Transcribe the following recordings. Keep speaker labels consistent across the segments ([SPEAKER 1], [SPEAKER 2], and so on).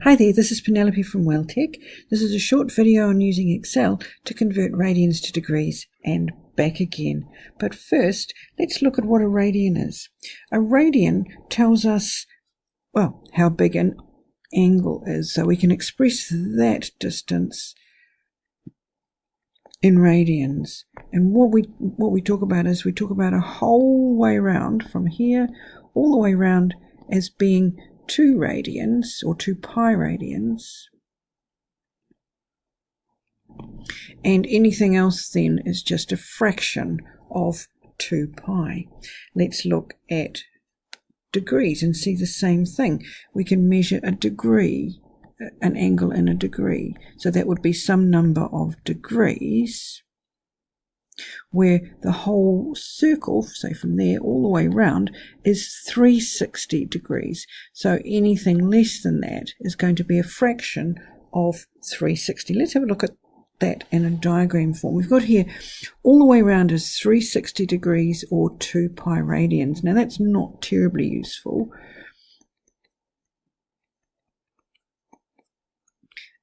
[SPEAKER 1] Hi there, this is Penelope from WellTech. This is a short video on using Excel to convert radians to degrees and back again. But first, let's look at what a radian is. A radian tells us, well, how big an angle is, so we can express that distance in radians. And what we talk about is we talk about a whole way around from here all the way around as being 2 radians or 2 pi radians, and anything else then is just a fraction of 2 pi. Let's look at degrees and see the same thing. We can measure a degree, an angle in a degree, so that would be some number of degrees where the whole circle, say from there all the way around, is 360 degrees. So anything less than that is going to be a fraction of 360. Let's have a look at that in a diagram form. We've got here all the way around is 360 degrees or 2 pi radians. Now that's not terribly useful.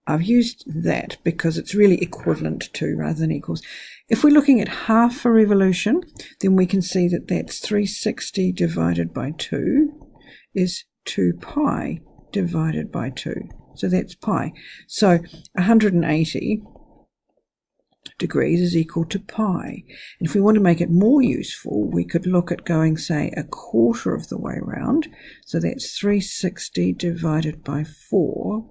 [SPEAKER 1] I've used that because it's really equivalent to rather than equals. If we're looking at half a revolution, then we can see that that's 360 divided by 2 is 2 pi divided by 2. So that's pi. So 180 degrees is equal to pi. And if we want to make it more useful, we could look at going, say, a quarter of the way around. So that's 360 divided by 4.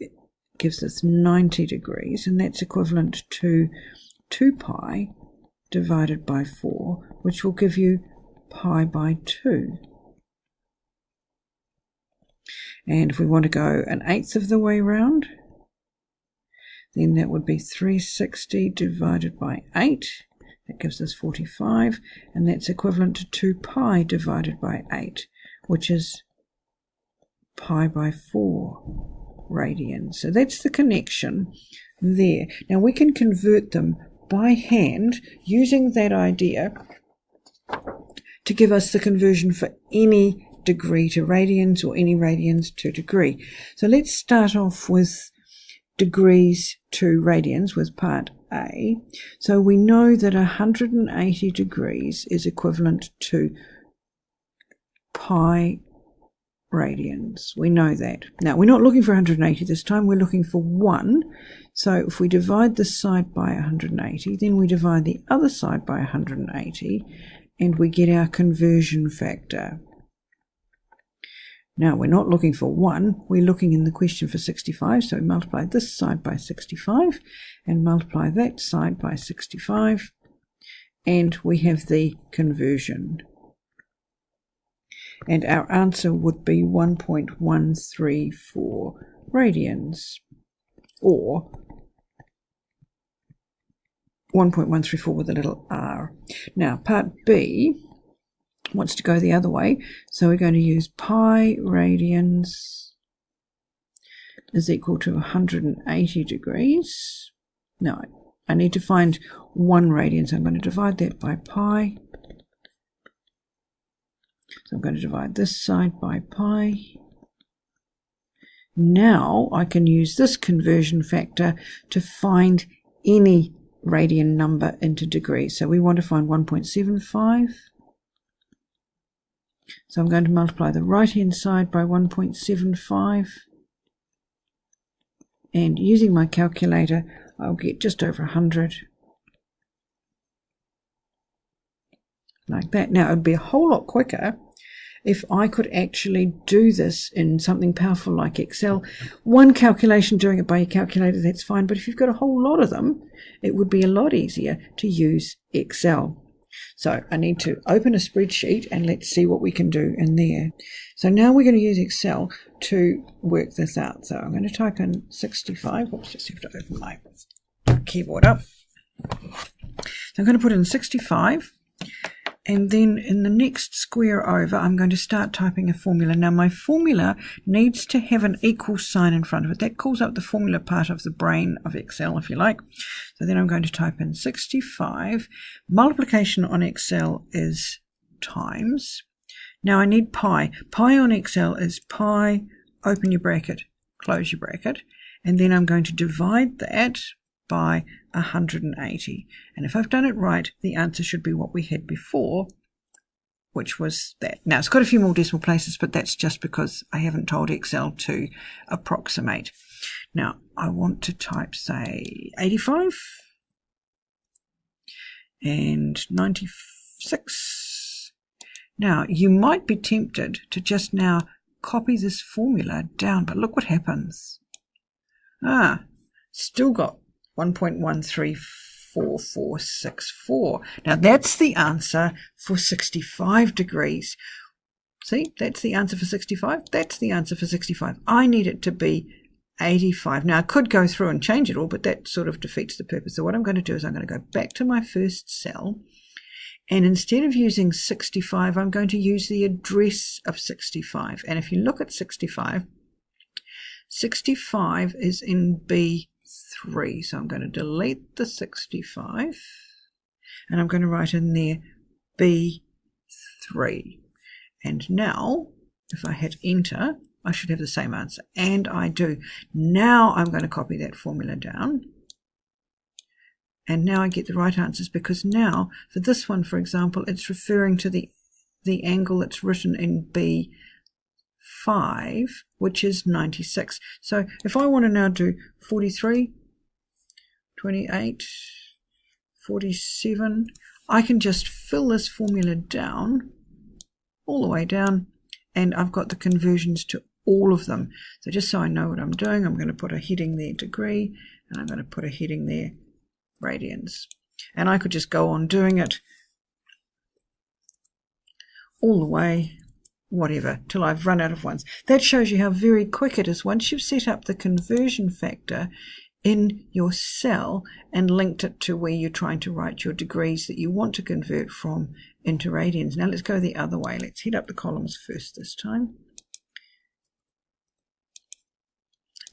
[SPEAKER 1] It gives us 90 degrees, and that's equivalent to 2 pi divided by 4, which will give you pi by 2. And if we want to go 1/8 of the way round, then that would be 360 divided by 8. That gives us 45, and that's equivalent to 2 pi divided by 8, which is pi by 4 radians. So that's the connection there. Now we can convert them by hand using that idea to give us the conversion for any degree to radians or any radians to degree. So let's start off with degrees to radians with part A. So we know that 180 degrees is equivalent to pi radians. We know that. Now, we're not looking for 180 this time, we're looking for 1. So if we divide this side by 180, then we divide the other side by 180, and we get our conversion factor. Now, we're not looking for 1, we're looking in the question for 65, so we multiply this side by 65, and multiply that side by 65, and we have the conversion. And our answer would be 1.134 radians, or 1.134 with a little r. Now, part B wants to go the other way, so we're going to use pi radians is equal to 180 degrees. No, I need to find 1 radian, so I'm going to divide that by pi. So I'm going to divide this side by pi. Now I can use this conversion factor to find any radian number into degrees. So we want to find 1.75. So I'm going to multiply the right-hand side by 1.75. And using my calculator, I'll get just over 100. Like that. Now, it would be a whole lot quicker if I could actually do this in something powerful like Excel. One calculation, doing it by your calculator, that's fine. But if you've got a whole lot of them, it would be a lot easier to use Excel. So I need to open a spreadsheet and let's see what we can do in there. So now we're going to use Excel to work this out. So I'm going to type in 65. Oops, just have to open my keyboard up. So I'm going to put in 65. And then in the next square over, I'm going to start typing a formula. Now, my formula needs to have an equal sign in front of it. That calls up the formula part of the brain of Excel, if you like. So then I'm going to type in 65. Multiplication on Excel is times. Now, I need pi. Pi on Excel is pi, open your bracket, close your bracket, and then I'm going to divide that by 180. And if I've done it right, the answer should be what we had before, which was that. Now, it's got a few more decimal places, but that's just because I haven't told Excel to approximate. Now, I want to type, say, 85 and 96. Now, you might be tempted to just now copy this formula down, but look what happens. Still got 1.134464. Now, that's the answer for 65 degrees. See, that's the answer for 65. That's the answer for 65. I need it to be 85. Now, I could go through and change it all, but that sort of defeats the purpose. So what I'm going to do is I'm going to go back to my first cell, and instead of using 65, I'm going to use the address of 65. And if you look at 65, 65 is in B3. So I'm going to delete the 65, and I'm going to write in there B3. And now, if I hit enter, I should have the same answer, and I do. Now I'm going to copy that formula down, and now I get the right answers, because now, for this one, for example, it's referring to the angle that's written in B5, which is 96. So if I want to now do 43, 28, 47, I can just fill this formula down, all the way down, and I've got the conversions to all of them. So just so I know what I'm doing, I'm going to put a heading there, degree, and I'm going to put a heading there, radians. And I could just go on doing it all the way, whatever, till I've run out of ones. That shows you how very quick it is once you've set up the conversion factor in your cell and linked it to where you're trying to write your degrees that you want to convert from into radians. Now let's go the other way. Let's head up the columns first this time.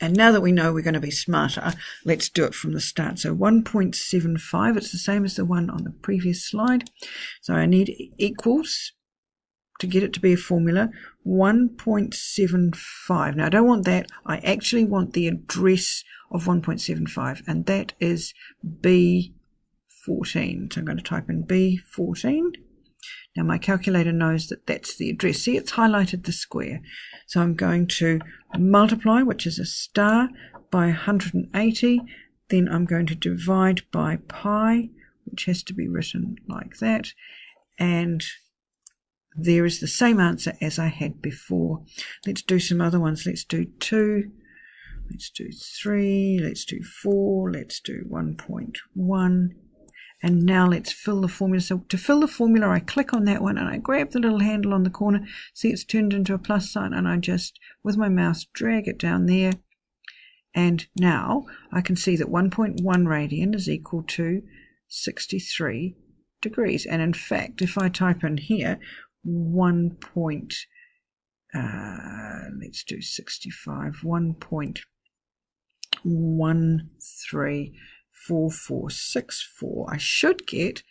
[SPEAKER 1] And now that we know we're going to be smarter, let's do it from the start. So 1.75, it's the same as the one on the previous slide. So I need equals to get it to be a formula, 1.75. Now I don't want that. I actually want the address of 1.75, and that is B14. So I'm going to type in B14. Now my calculator knows that that's the address. See, it's highlighted the square. So I'm going to multiply, which is a star, by 180. Then I'm going to divide by pi, which has to be written like that. And there is the same answer as I had before. Let's do some other ones. Let's do 2. Let's do 3. Let's do 4. Let's do 1.1. And now let's fill the formula. So to fill the formula, I click on that one and I grab the little handle on the corner. See, it's turned into a plus sign, and I just, with my mouse, drag it down there. And now I can see that 1.1 radian is equal to 63 degrees. And in fact, if I type in here, let's do 65, 1.134464, I should get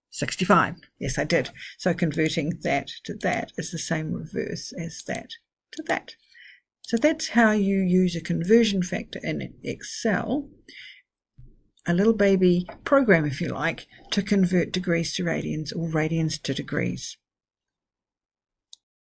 [SPEAKER 1] 65. Yes, I did. So converting that to that is the same reverse as that to that. So that's how you use a conversion factor in Excel, a little baby program, if you like, to convert degrees to radians or radians to degrees.